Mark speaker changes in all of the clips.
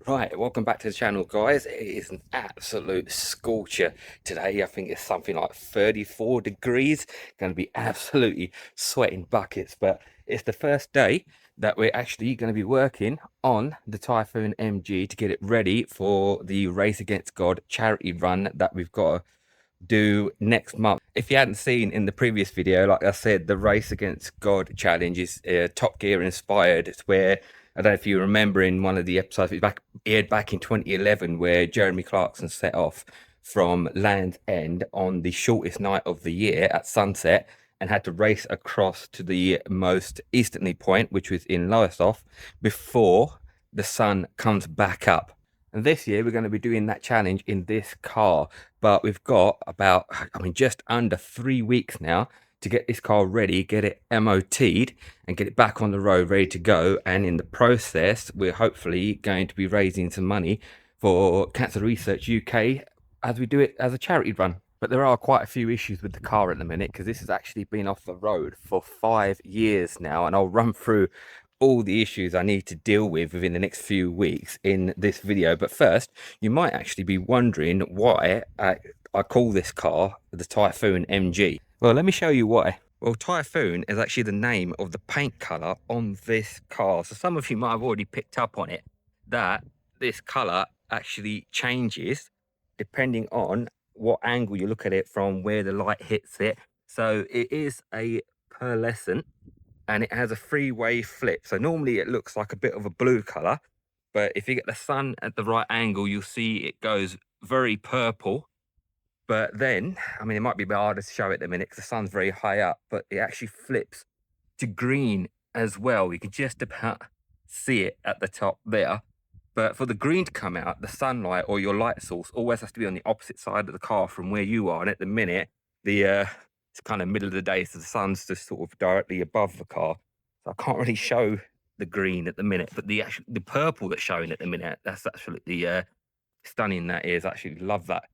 Speaker 1: Right, welcome back to the channel, guys. It is an absolute scorcher today. I think it's something like 34 degrees. Going to be absolutely sweating buckets, but it's the first day that we're actually going to be working on the Typhoon MG to get it ready for the Race Against God charity run that we've got to do next month. If you hadn't seen in the previous video, like I said, the Race Against God challenge is Top Gear inspired. It's where, I don't know if you remember in one of the episodes, it aired back in 2011, where Jeremy Clarkson set off from Land's End on the shortest night of the year at sunset and had to race across to the most easterly point, which was in Lowestoft, before the sun comes back up. And this year we're going to be doing that challenge in this car, but we've got about, just under 3 weeks now to get this car ready, get it MOT'd and get it back on the road ready to go. And in the process, we're hopefully going to be raising some money for Cancer Research UK as we do it as a charity run. But there are quite a few issues with the car at the minute, because this has actually been off the road for 5 years now, and I'll run through all the issues I need to deal with within the next few weeks in this video. But first, you might actually be wondering why I call this car the Typhoon MG. Well, let me show you why. Well, Typhoon is actually the name of the paint color on this car. So some of you might have already picked up on it, that this color actually changes depending on what angle you look at it from, where the light hits it. So it is a pearlescent, and it has a three-way flip. So normally it looks like a bit of a blue color, but if you get the sun at the right angle, you'll see it goes very purple. But then, it might be a bit harder to show it at the minute because the sun's very high up, but it actually flips to green as well. You can just about see it at the top there. But for the green to come out, the sunlight or your light source always has to be on the opposite side of the car from where you are. And at the minute, it's kind of middle of the day, so the sun's just sort of directly above the car. So I can't really show the green at the minute, but the purple that's showing at the minute, that's absolutely stunning. That is, I actually love that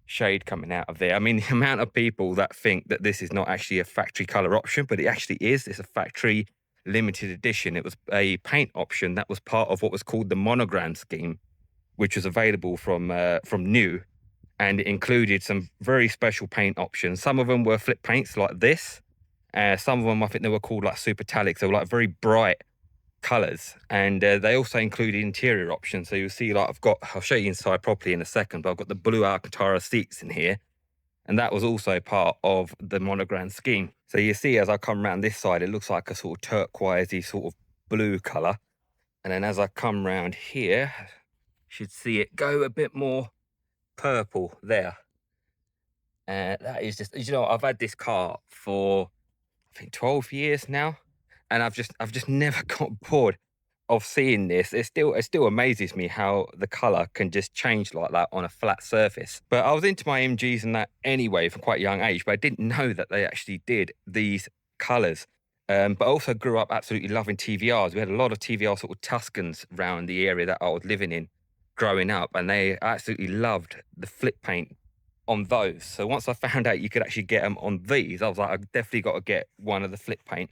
Speaker 1: shade coming out of there. The amount of people that think that this is not actually a factory color option, but it actually is. It's a factory limited edition. It was a paint option that was part of what was called the monogram scheme, which was available from new, and it included some very special paint options. Some of them were flip paints like this. Some of them, I think they were called like super metallics. They were like very bright colors, and they also included interior options. So you'll see, like, I'll show you inside properly in a second, but I've got the blue Alcantara seats in here, and that was also part of the monogram scheme. So you see, as I come around this side, it looks like a sort of turquoisey sort of blue color, and then as I come around here, you should see it go a bit more purple there. And that is just, I've had this car for, I think, 12 years now, and I've just never got bored of seeing this. It still amazes me how the color can just change like that on a flat surface. But I was into my MGs and that anyway from quite a young age, but I didn't know that they actually did these colors. But I also grew up absolutely loving TVRs. We had a lot of TVR sort of Tuscans around the area that I was living in growing up, and they absolutely loved the flip paint on those. So once I found out you could actually get them on these, I was like, I've definitely got to get one of the flip paint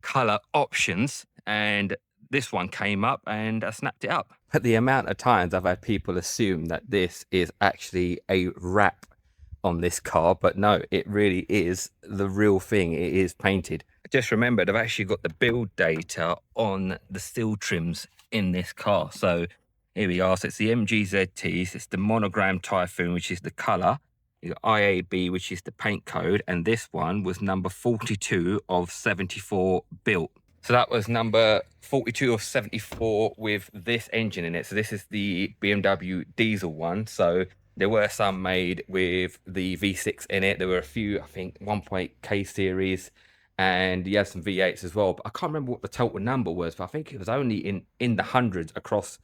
Speaker 1: color options, and this one came up and I snapped it up. But the amount of times I've had people assume that this is actually a wrap on this car, but no, it really is the real thing. It is painted. I just remembered I've actually got the build data on the steel trims in this car. So here we are. So it's the MGZTs, it's the monogram Typhoon, which is the color. You got IAB, which is the paint code, and this one was number 42 of 74 built. So that was number 42 of 74 with this engine in it. So this is the BMW diesel one. So there were some made with the V6 in it. There were a few, I think, 1.8 K series, and you had some V8s as well. But I can't remember what the total number was, but I think it was only in the hundreds across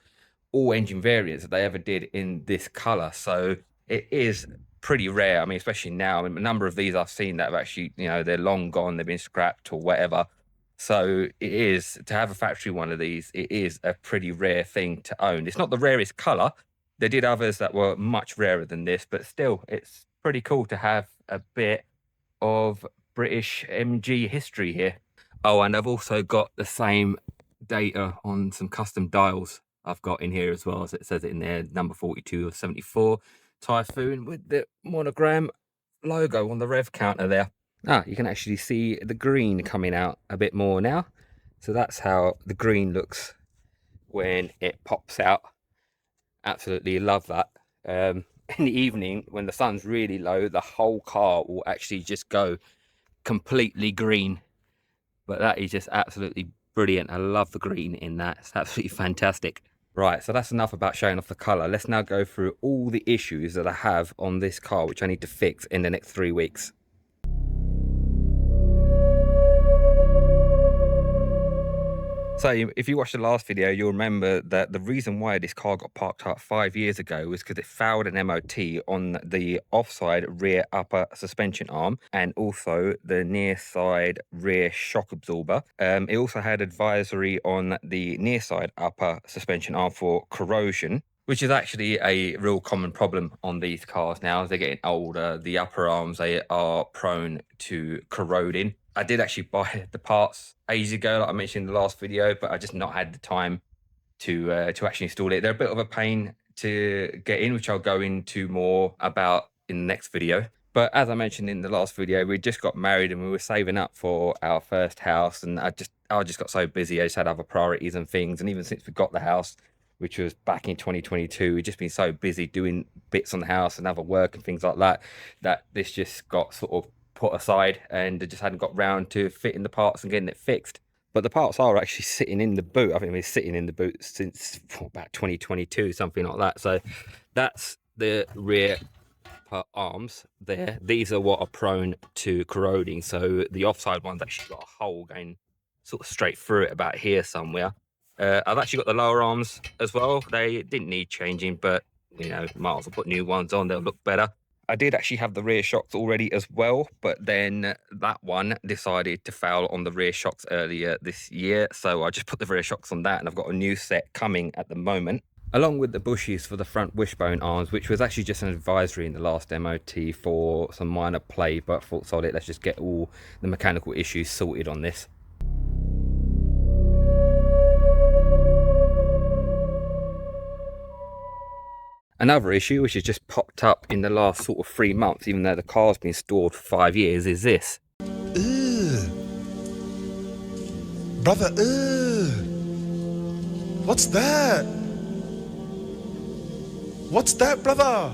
Speaker 1: all engine variants that they ever did in this color. So it is pretty rare. Especially now, a number of these I've seen that have actually, they're long gone, they've been scrapped or whatever. So it is, to have a factory one of these, it is a pretty rare thing to own. It's not the rarest color. They did others that were much rarer than this, but still, it's pretty cool to have a bit of British MG history here. Oh, and I've also got the same data on some custom dials I've got in here as well, as it says it in there, number 42 of 74 Typhoon with the monogram logo on the rev counter there. Ah, you can actually see the green coming out a bit more now. So that's how the green looks when it pops out. Absolutely love that. In the evening, when the sun's really low, the whole car will actually just go completely green. But that is just absolutely brilliant. I love the green in that. It's absolutely fantastic. Right, so that's enough about showing off the colour. Let's now go through all the issues that I have on this car, which I need to fix in the next 3 weeks. So if you watched the last video, you'll remember that the reason why this car got parked up 5 years ago was because it failed an MOT on the offside rear upper suspension arm and also the near side rear shock absorber. It also had advisory on the near side upper suspension arm for corrosion, which is actually a real common problem on these cars now. As they're getting older, the upper arms, they are prone to corroding. I did actually buy the parts ages ago, like I mentioned in the last video, but I just not had the time to actually install it. They're a bit of a pain to get in, which I'll go into more about in the next video. But as I mentioned in the last video, we just got married and we were saving up for our first house, and I just got so busy. I just had other priorities and things, and even since we got the house, which was back in 2022, we've just been so busy doing bits on the house and other work and things like that, that this just got sort of put aside, and I just hadn't got round to fitting the parts and getting it fixed. But the parts are actually sitting in the boot. I think they've been sitting in the boot since about 2022, something like that. So that's the rear arms there. These are what are prone to corroding. So the offside one's actually got a hole going sort of straight through it about here somewhere. I've actually got the lower arms as well. They didn't need changing, but you know, might as well put new ones on, they'll look better. I did actually have the rear shocks already as well, but then that one decided to fail on the rear shocks earlier this year. So I just put the rear shocks on that, and I've got a new set coming at the moment, along with the bushes for the front wishbone arms, which was actually just an advisory in the last MOT for some minor play, but I thought, solid, let's just get all the mechanical issues sorted on this. Another issue which has just popped up in the last sort of 3 months, even though the car's been stored for 5 years, is this.
Speaker 2: Ugh. Brother, ugh. What's that? What's that, brother?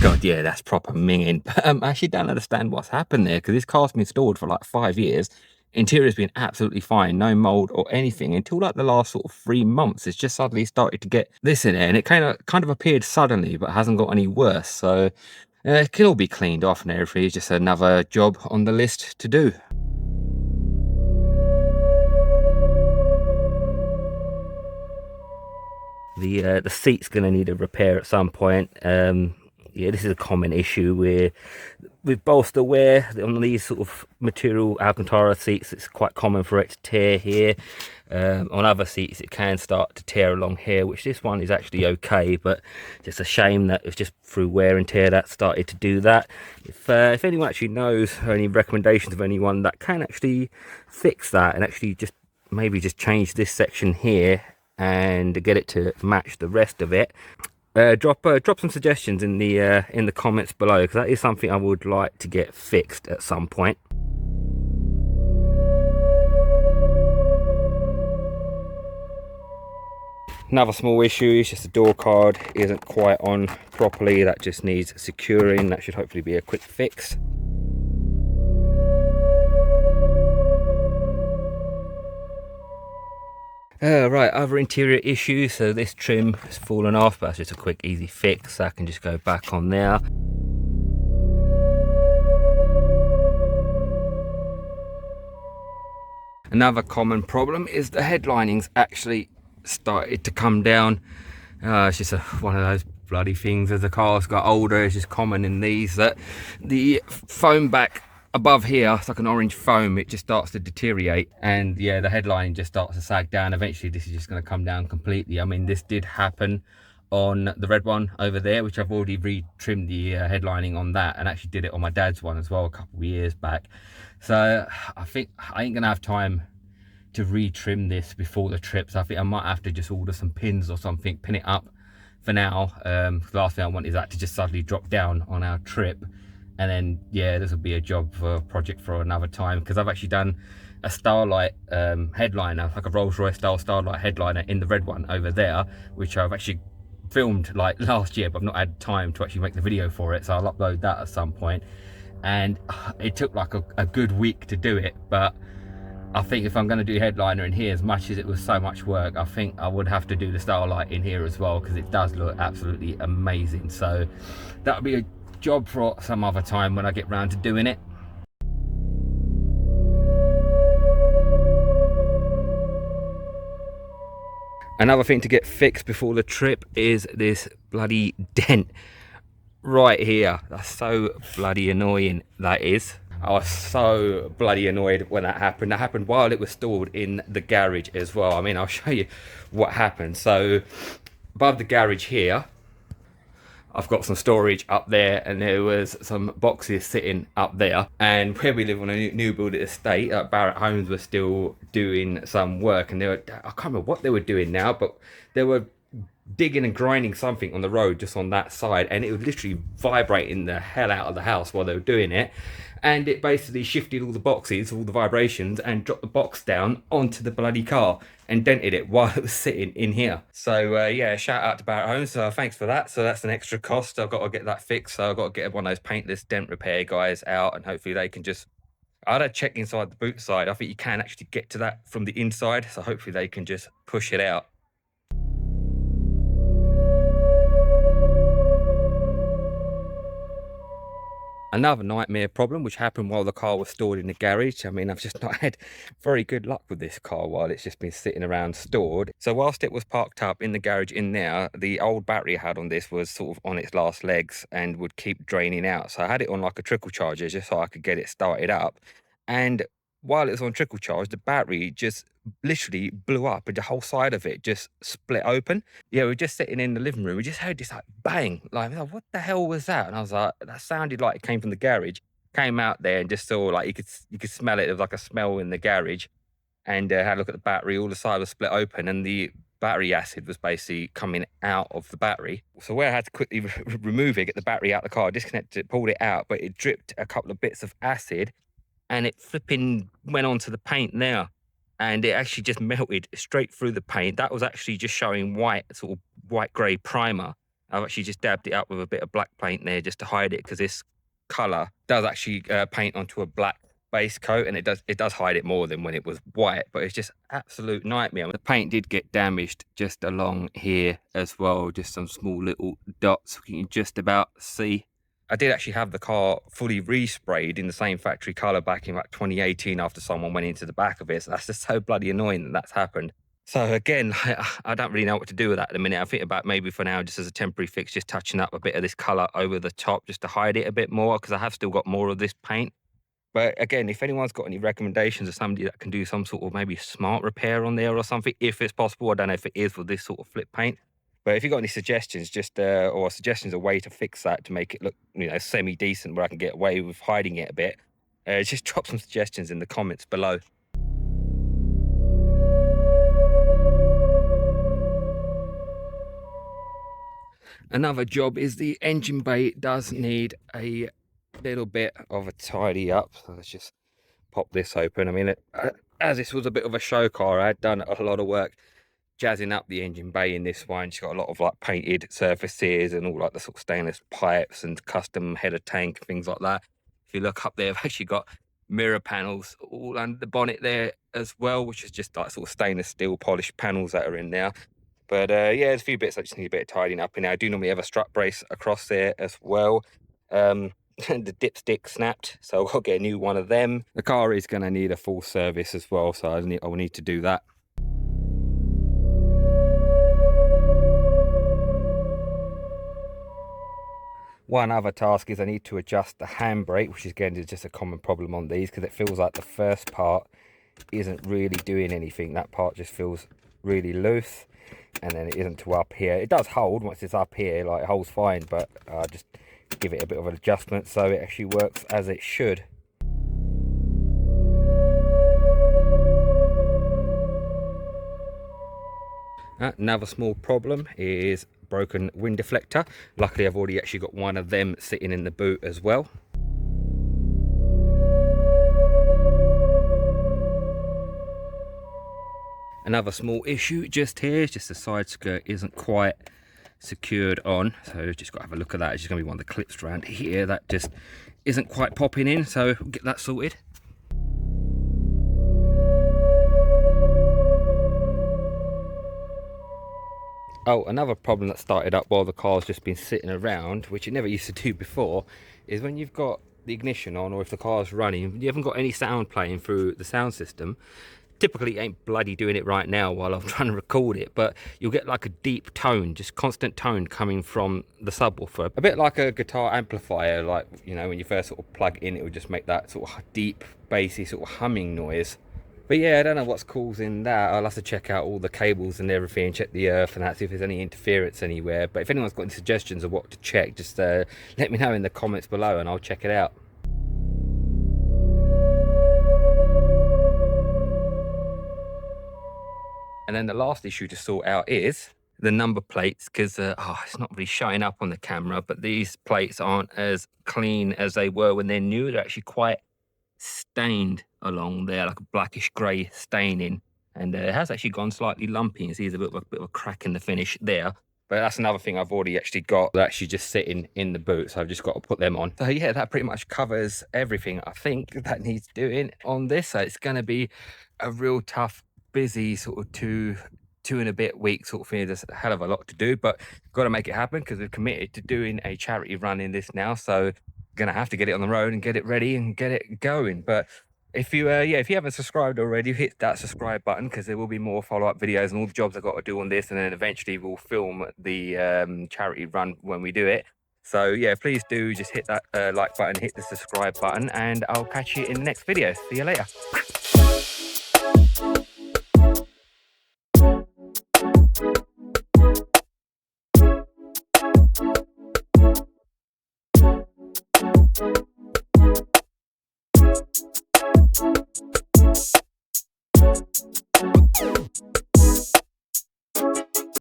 Speaker 1: God, yeah, that's proper minging. But I actually don't understand what's happened there, because this car's been stored for like 5 years. Interior's been absolutely fine, no mold or anything, until like the last sort of 3 months. It's just suddenly started to get this in there, and it kind of appeared suddenly, but hasn't got any worse. So it can all be cleaned off and everything. It's just another job on the list to do. The seat's going to need a repair at some point. Yeah, this is a common issue with bolster wear on these sort of material Alcantara seats. It's quite common for it to tear here. On other seats it can start to tear along here, which this one is actually okay, but just a shame that it's just through wear and tear that started to do that. If anyone actually knows, or any recommendations of anyone that can actually fix that and actually just maybe just change this section here and get it to match the rest of it, drop some suggestions in the comments below, because that is something I would like to get fixed at some point. Another small issue is just the door card isn't quite on properly. That just needs securing. That should hopefully be a quick fix. Right, other interior issues. So this trim has fallen off, but that's just a quick easy fix. I can just go back on there. Another common problem is the headlining's actually started to come down. It's just one of those bloody things. As the car's got older, it's just common in these that the foam back above here, it's like an orange foam, it just starts to deteriorate, and yeah, the headlining just starts to sag down. Eventually this is just going to come down completely. I mean, this did happen on the red one over there, which I've already re-trimmed the headlining on that, and actually did it on my dad's one as well a couple of years back. So I think I ain't gonna have time to retrim this before the trip, so I think I might have to just order some pins or something, pin it up for now. The last thing I want is that to just suddenly drop down on our trip, and then yeah, this will be a job for a project for another time, because I've actually done a Starlight headliner, like a Rolls-Royce style Starlight headliner in the red one over there, which I've actually filmed like last year, but I've not had time to actually make the video for it, so I'll upload that at some point. And it took like a good week to do it, but I think if I'm going to do headliner in here, as much as it was so much work, I think I would have to do the Starlight in here as well, because it does look absolutely amazing. So that'll be a job for some other time when I get round to doing it. Another thing to get fixed before the trip is this bloody dent right here. That's so bloody annoying, that is. I was so bloody annoyed when that happened. That happened while it was stored in the garage as well. I mean, I'll show you what happened. So above the garage here, I've got some storage up there, and there was some boxes sitting up there. And where we live on a new build estate, Barratt Homes were still doing some work, and they were, I can't remember what they were doing now, but they were digging and grinding something on the road just on that side, and it was literally vibrating the hell out of the house while they were doing it. And it basically shifted all the boxes, all the vibrations, and dropped the box down onto the bloody car and dented it while it was sitting in here. So yeah, shout out to Barratt Homes. So thanks for that. So that's an extra cost. I've got to get that fixed. So I've got to get one of those paintless dent repair guys out, and hopefully they can just, I'd have checked inside the boot side. I think you can actually get to that from the inside. So hopefully they can just push it out. Another nightmare problem which happened while the car was stored in the garage. I mean, I've just not had very good luck with this car while it's just been sitting around stored. So whilst it was parked up in the garage in there, the old battery I had on this was sort of on its last legs and would keep draining out. So I had it on like a trickle charger just so I could get it started up. And while it was on trickle charge, the battery just literally blew up and the whole side of it just split open. Yeah, we were just sitting in the living room. We just heard this like bang, like, what the hell was that? And I was like, that sounded like it came from the garage. Came out there and just saw like you could smell it. There was like a smell in the garage, and had a look at the battery. All the side was split open, and the battery acid was basically coming out of the battery. So where I had to quickly remove it, get the battery out of the car, disconnected it, pulled it out, but it dripped a couple of bits of acid, and it flipping went onto the paint there. And it actually just melted straight through the paint. That was actually just showing white, sort of white grey primer. I've actually just dabbed it up with a bit of black paint there just to hide it, because this colour does actually paint onto a black base coat, and it does hide it more than when it was white, but it's just absolute nightmare. The paint did get damaged just along here as well, just some small little dots you can just about see. I did actually have the car fully resprayed in the same factory colour back in like 2018 after someone went into the back of it. So that's just so bloody annoying that that's happened. So again, I don't really know what to do with that at the minute. I think about maybe for now, just as a temporary fix, just touching up a bit of this colour over the top just to hide it a bit more, because I have still got more of this paint. But again, if anyone's got any recommendations of somebody that can do some sort of maybe smart repair on there or something, if it's possible, I don't know if it is with this sort of flip paint. But if you've got any suggestions, just or suggestions a way to fix that to make it look, semi-decent, where I can get away with hiding it a bit, just drop some suggestions in the comments below. Another job is the engine bay. It does need a little bit of a tidy up. So let's just pop this open. I mean, as this was a bit of a show car, I had done a lot of work jazzing up the engine bay in this one. She's got a lot of like painted surfaces and all like the sort of stainless pipes and custom header tank, things like that. If you look up there, I've actually got mirror panels all under the bonnet there as well, which is just like sort of stainless steel polished panels that are in there. But yeah, there's a few bits I just need a bit of tidying up in there. I do normally have a strut brace across there as well. The dipstick snapped, so I'll get a new one of them. The car is going to need a full service as well, so I will need to do that. One other task is I need to adjust the handbrake, which is again is just a common problem on these, because it feels like the first part isn't really doing anything. That part just feels really loose, and then it isn't to up here. It does hold once it's up here, like it holds fine, but just give it a bit of an adjustment so it actually works as it should. Another small problem is broken wind deflector. Luckily I've already actually got one of them sitting in the boot as well. Another small issue just here is just the side skirt isn't quite secured on, so just got to have a look at that. It's just going to be one of the clips around here that just isn't quite popping in, so we'll get that sorted. Oh, another problem that started up while the car's just been sitting around, which it never used to do before, is when you've got the ignition on, or if the car's running, you haven't got any sound playing through the sound system. Typically it ain't bloody doing it right now while I'm trying to record it, but you'll get like a deep tone, just constant tone coming from the subwoofer, a bit like a guitar amplifier. Like, you know, when you first sort of plug in, it will just make that sort of deep bassy sort of humming noise. But yeah, I don't know what's causing that. I'll have to check out all the cables and everything, check the earth and that, see if there's any interference anywhere. But if anyone's got any suggestions of what to check, just let me know in the comments below and I'll check it out. And then the last issue to sort out is the number plates, because it's not really showing up on the camera, but these plates aren't as clean as they were when they're new. They're actually quite stained along there, like a blackish grey staining, and it has actually gone slightly lumpy. You see there's a bit of a crack in the finish there. But that's another thing I've already actually got. They're actually just sitting in the boot, so I've just got to put them on. So yeah, that pretty much covers everything I think that needs doing on this. So it's going to be a real tough, busy sort of two and a bit weeks sort of thing. There's a hell of a lot to do, but got to make it happen because we've committed to doing a charity run in this now. So gonna have to get it on the road and get it ready and get it going. But if you if you haven't subscribed already, hit that subscribe button, because there will be more follow-up videos and all the jobs I've got to do on this, and then eventually we'll film the charity run when we do it. So yeah, please do just hit that like button, hit the subscribe button, and I'll catch you in the next video. See you later.